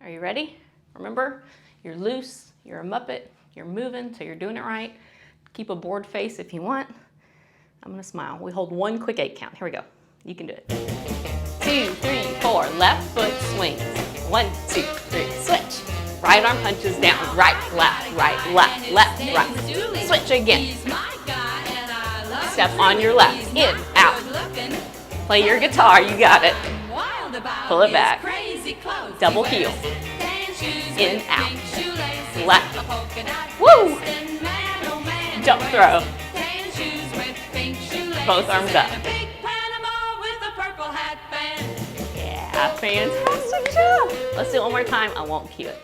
Are you ready? Remember, you're loose, you're a Muppet, you're moving, so you're doing it right. Keep a bored face if you want. I'm gonna smile. We hold one quick 8 count. Here we go. You can do it. 2, 3, 4, left foot swings. 1, 2, 3, switch. Right arm punches down, right, left, left, right. Switch again. Step on your left, in, out. Play your guitar, you got it. Pull it back. Double heel. In, out. Left. Woo! Jump throw. Both arms up. Yeah, fantastic job. Let's do it one more time. I won't cue it.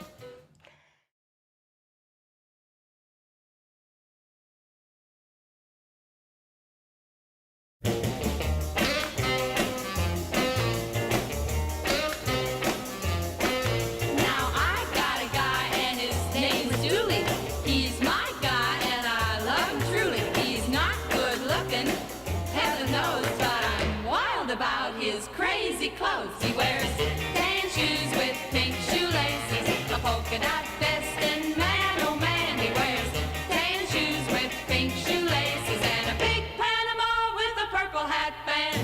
His crazy clothes. He wears tan shoes with pink shoelaces, a polka dot vest, and man, oh man, he wears tan shoes with pink shoelaces and a big Panama with a purple hat band.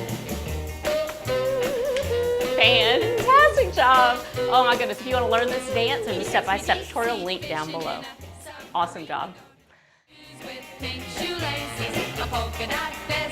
Fantastic job. Oh my goodness, if you want to learn this dance and the step-by-step tutorial, link down below. Awesome job. With pink shoelaces, a polka dot vest.